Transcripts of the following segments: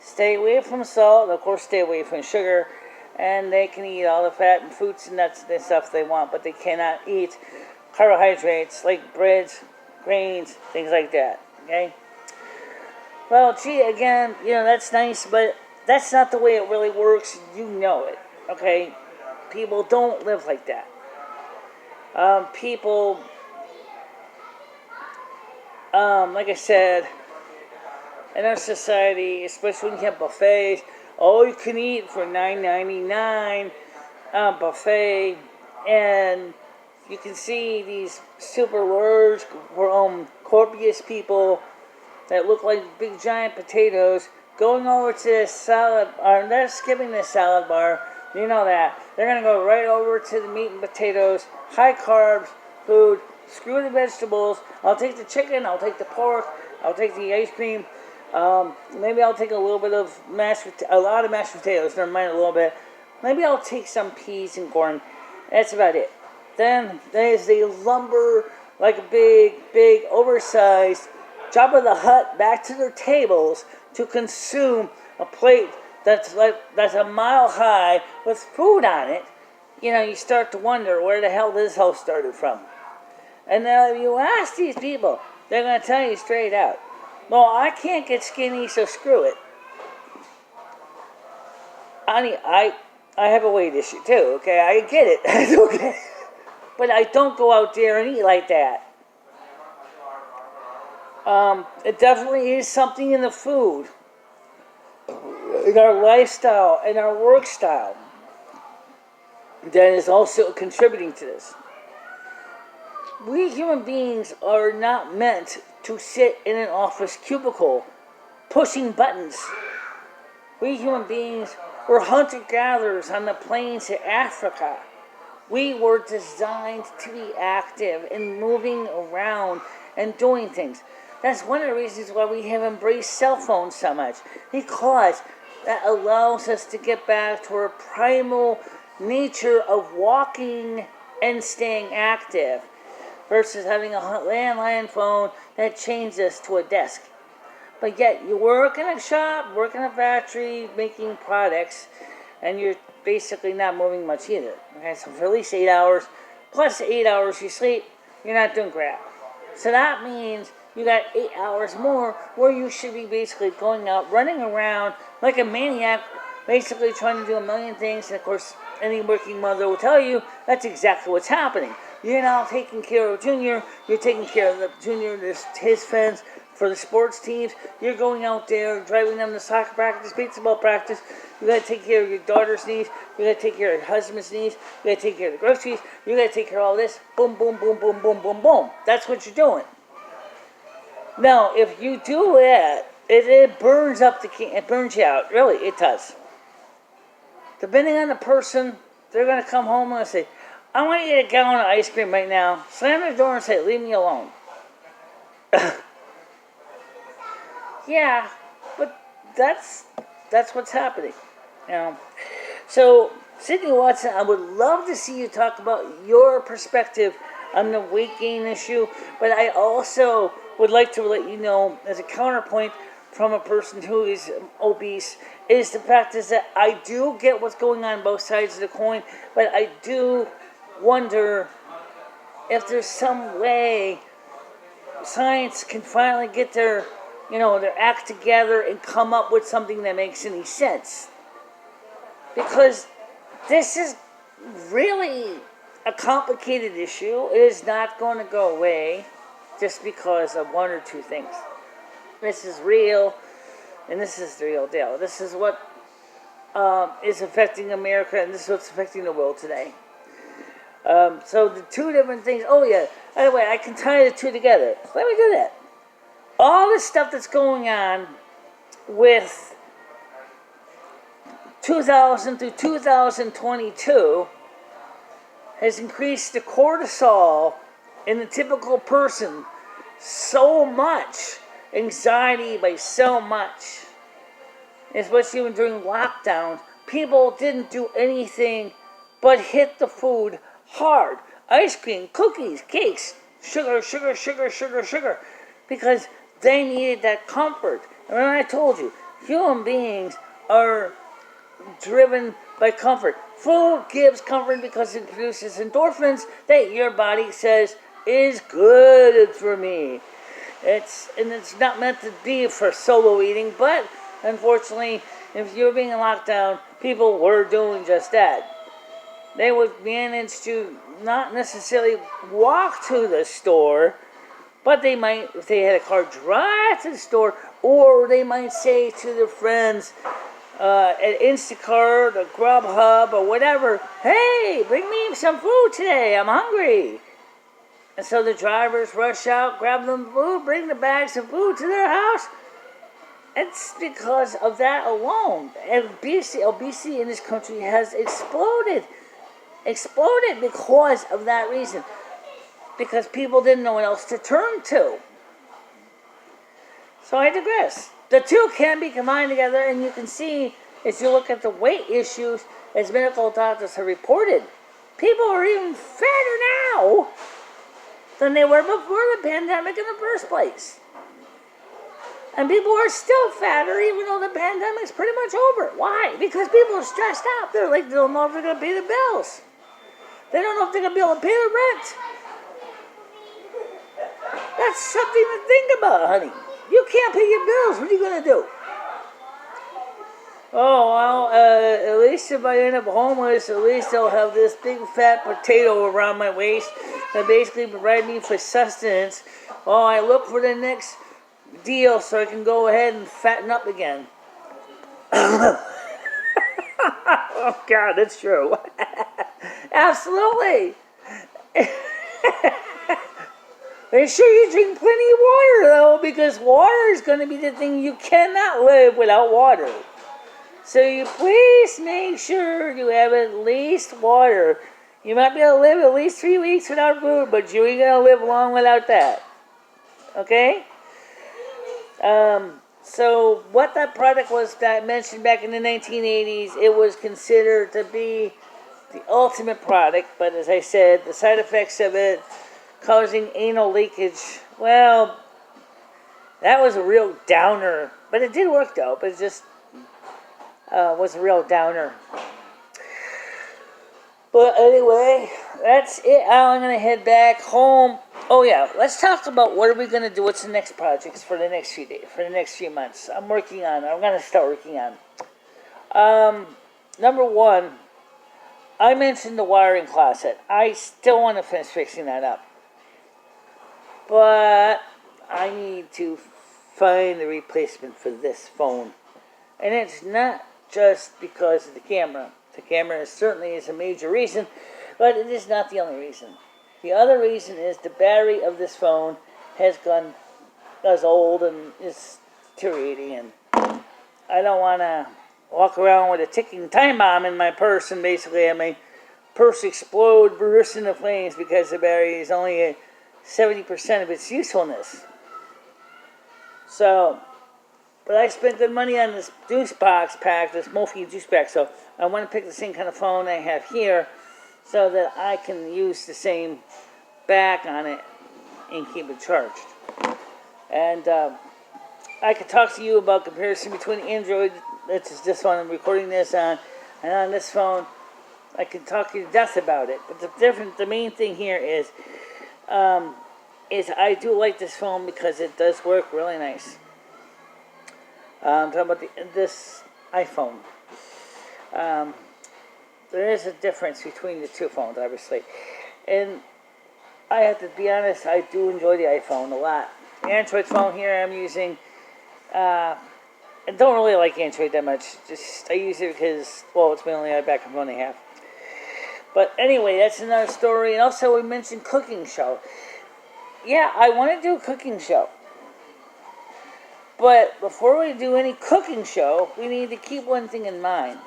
stay away from salt, of course stay away from sugar, and they can eat all the fat and fruits and nuts and stuff they want, but they cannot eat carbohydrates like breads, grains, things like that, okay? Well, gee, again, that's nice, but that's not the way it really works. You know it, okay? People don't live like that. People, like I said, in our society, especially when you have buffets, all you can eat for $9.99 buffet, and you can see these super large, corpulent people that look like big giant potatoes going over to the salad bar. They're skipping the salad bar. You know that. They're going to go right over to the meat and potatoes, high carbs food, screw the vegetables. I'll take the chicken, I'll take the pork, I'll take the ice cream. Maybe I'll take a little bit of a lot of mashed potatoes, never mind a little bit. Maybe I'll take some peas and corn. That's about it. Then there's the lumber, like a big, oversized Jabba the Hutt back to their tables to consume a plate that's a mile high with food on it. You start to wonder where the hell this whole started from. And now if you ask these people, they're going to tell you straight out, well, I can't get skinny, so screw it. Honey, I have a weight issue too, okay? I get it. It's okay. But I don't go out there and eat like that. It definitely is something in the food, in our lifestyle, in our work style, that is also contributing to this. We human beings are not meant to sit in an office cubicle pushing buttons. We human beings were hunter-gatherers on the plains of Africa. We were designed to be active and moving around and doing things. That's one of the reasons why we have embraced cell phones so much, because that allows us to get back to our primal nature of walking and staying active versus having a landline phone that chains us to a desk. But yet you work in a shop, work in a factory, making products, and you're basically not moving much either. Okay, so for at least 8 hours, plus 8 hours you sleep, you're not doing crap. So that means you got 8 hours more where you should be basically going out, running around like a maniac, basically trying to do a million things. And of course, any working mother will tell you that's exactly what's happening. You're now taking care of Junior, you're taking care of the Junior, his friends, for the sports teams. You're going out there, driving them to soccer practice, baseball practice. You got to take care of your daughter's needs. You got to take care of your husband's needs. You got to take care of the groceries. You got to take care of all this. Boom, boom, boom, boom, boom, boom, boom. That's what you're doing. Now, if you do that, it burns up it burns you out. Really, it does. Depending on the person, they're going to come home and say, I want to get a gallon of ice cream right now. Slam the door and say, leave me alone. Yeah, but that's what's happening. So, Sydney Watson, I would love to see you talk about your perspective on the weight gain issue, but I also would like to let you know, as a counterpoint from a person who is obese, is the fact is that I do get what's going on both sides of the coin, but I do wonder if there's some way science can finally get their act together and come up with something that makes any sense. Because this is really a complicated issue. It is not going to go away just because of one or two things. This is real, and this is the real deal. This is what is affecting America, and this is what's affecting the world today. So the two different things. Oh yeah, by the way, I can tie the two together. Let me do that. All the stuff that's going on with 2000 through 2022 has increased the cortisol in the typical person so much, anxiety by so much, especially during lockdowns. People didn't do anything but hit the food hard. Ice cream, cookies, cakes, sugar, sugar, sugar, sugar, sugar, because they needed that comfort. And when I told you, human beings are driven by comfort. Food gives comfort because it produces endorphins that your body says is good for me. It's not meant to be for solo eating, but unfortunately, if you're being in lockdown, people were doing just that. They would manage to not necessarily walk to the store, but they might, if they had a car, drive to the store, or they might say to their friends at Instacart or Grubhub or whatever, "Hey, bring me some food today, I'm hungry." And so the drivers rush out, grab them food, bring the bags of food to their house. It's because of that alone. Obesity in this country has exploded. Exploded because of that reason. Because people didn't know what else to turn to. So I digress. The two can be combined together, and you can see, if you look at the weight issues, as medical doctors have reported, people are even fatter now than they were before the pandemic in the first place. And people are still fatter even though the pandemic's pretty much over. Why? Because people are stressed out. They're like, they don't know if they're going to pay the bills. They don't know if they're going to be able to pay the rent. That's something to think about, honey. You can't pay your bills. What are you going to do? Oh, well, at least if I end up homeless, at least I'll have this big fat potato around my waist that basically provide me for sustenance while I look for the next deal so I can go ahead and fatten up again. Oh, God, that's true. Absolutely. Make sure you drink plenty of water, though, because water is going to be the thing. You cannot live without water. So you please make sure you have at least water. You might be able to live at least 3 weeks without food, but you ain't going to live long without that. Okay? So what that product was that I mentioned back in the 1980s, it was considered to be the ultimate product, but as I said, the side effects of it causing anal leakage, well, that was a real downer. But it did work though, but it just was a real downer. But anyway, that's it. I'm going to head back home. Oh yeah, let's talk about what are we going to do. What's the next projects for the next few days, for the next few months. I'm going to start working on. Number one, I mentioned the wiring closet. I still want to finish fixing that up. But I need to find the replacement for this phone. And it's not just because of the camera. The camera certainly is a major reason, but it is not the only reason. The other reason is the battery of this phone has old and is deteriorating, and I don't want to walk around with a ticking time bomb in my purse and basically have my purse explode, burst into flames because the battery is only at 70% of its usefulness. So, but I spent good money on this juice box pack, this Mophie juice pack, so I want to pick the same kind of phone I have here so that I can use the same back on it and keep it charged. And I could talk to you about comparison between Android, this is this one I'm recording this on, and on this phone, I can talk you to death about it. But the main thing here is I do like this phone because it does work really nice. I'm talking about this iPhone. There is a difference between the two phones, obviously. And I have to be honest, I do enjoy the iPhone a lot. The Android phone here I'm using, I don't really like Android that much. Just I use it because, well, it's my only backup phone I have. But anyway, that's another story. And also we mentioned cooking show. Yeah, I want to do a cooking show. But before we do any cooking show, we need to keep one thing in mind.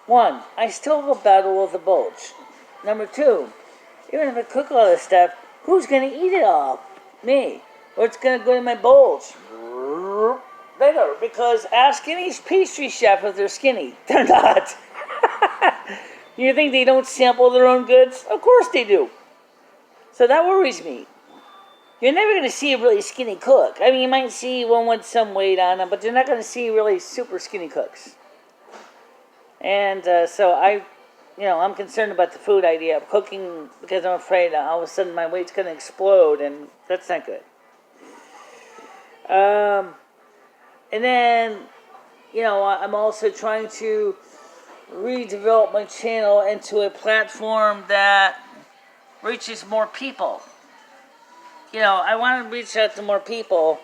One, I still have a battle with the bulge. Number two, even if I cook all this stuff, who's going to eat it all? Me. What's going to go in my bulge? Later, because ask any pastry chef if they're skinny. They're not. You think they don't sample their own goods? Of course they do. So that worries me. you're never going to see a really skinny cook. I mean, you might see one with some weight on them, but you're not going to see really super skinny cooks. And so I'm concerned about the food idea of cooking because I'm afraid all of a sudden my weight's going to explode, and that's not good. And then, I'm also trying to redevelop my channel into a platform that reaches more people. I want to reach out to more people,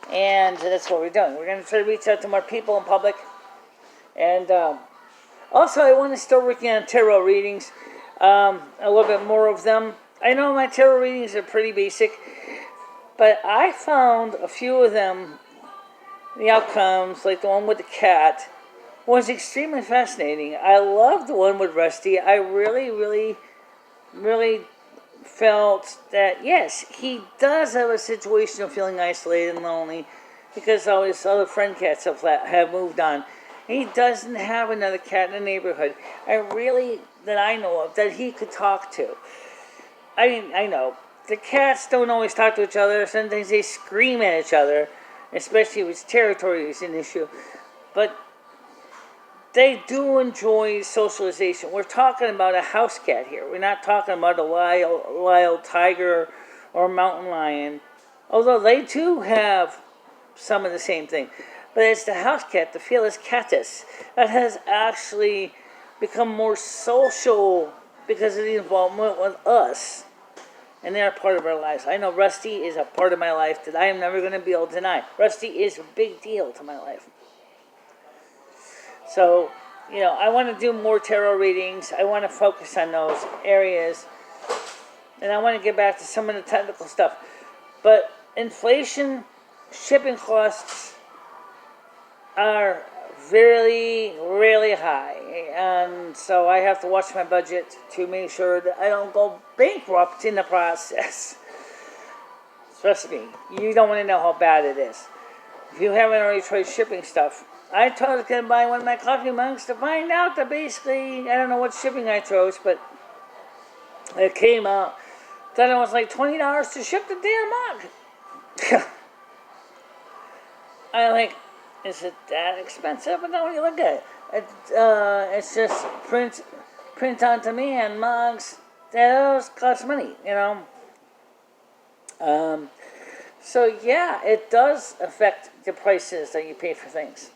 and that's what we're doing. We're going to try to reach out to more people in public. And also, I want to start working on tarot readings, a little bit more of them. I know my tarot readings are pretty basic, but I found a few of them, the outcomes, like the one with the cat, was extremely fascinating. I love the one with Rusty. I really, really, really felt that, yes, he does have a situation of feeling isolated and lonely because all his other friend cats have moved on. He doesn't have another cat in the neighborhood. That I know of, that he could talk to. I know. The cats don't always talk to each other. Sometimes they scream at each other, especially if territory is an issue. But they do enjoy socialization. We're talking about a house cat here. We're not talking about a wild tiger or a mountain lion. Although they too have some of the same thing. But it's the house cat, the Felis catus, that has actually become more social because of the involvement with us. And they're a part of our lives. I know Rusty is a part of my life that I am never going to be able to deny. Rusty is a big deal to my life. So, I want to do more tarot readings. I want to focus on those areas. And I want to get back to some of the technical stuff. But inflation, shipping costs are really, really high. And so I have to watch my budget to make sure that I don't go bankrupt in the process. Trust me, you don't want to know how bad it is. If you haven't already tried shipping stuff, I thought I was going to buy one of my coffee mugs to find out that basically, I don't know what shipping I chose, but it came out that it was like $20 to ship the damn mug. I'm like, is it that expensive? But no, you look at it. It's just print on demand mugs. Those cost money, So yeah, it does affect the prices that you pay for things.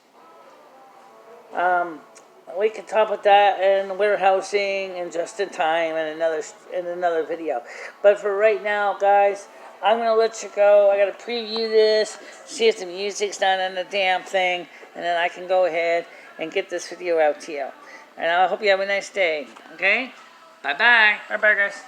We can talk about that and warehousing and just in time in another video. But for right now, guys, I'm going to let you go. I got to preview this, see if the music's not on the damn thing, and then I can go ahead and get this video out to you. And I hope you have a nice day, okay? Bye-bye. Bye-bye, guys.